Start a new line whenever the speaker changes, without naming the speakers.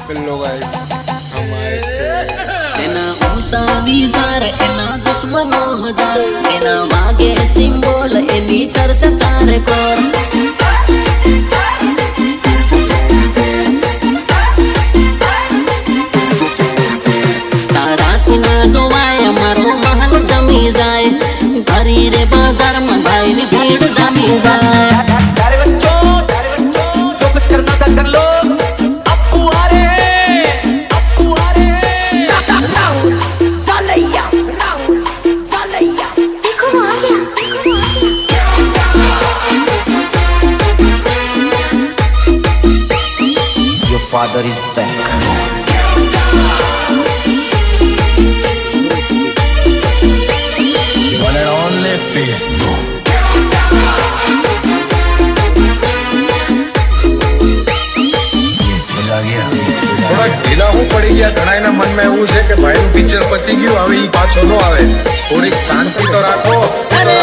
Hello guys, हम आए थे।
एना ऊंचा विचार एना दुश्मनो हजार एना मागे सिंबोल एनी चर्चा चार कोर तारा किना जोवाय मारो महल जमी जाए घरी रे बाजार में भाई नी भीड़ जमी जाए।
Father is back. One and only fear.
थोड़ा ढीला हूँ पड़ी गया घણા ના મનમાં એવું છે કે ભાઈ પિક્ચર પતી ગયું હવે ઈ પાછો ન આવે થોડીક શાંતિ તો રાખો।
અરે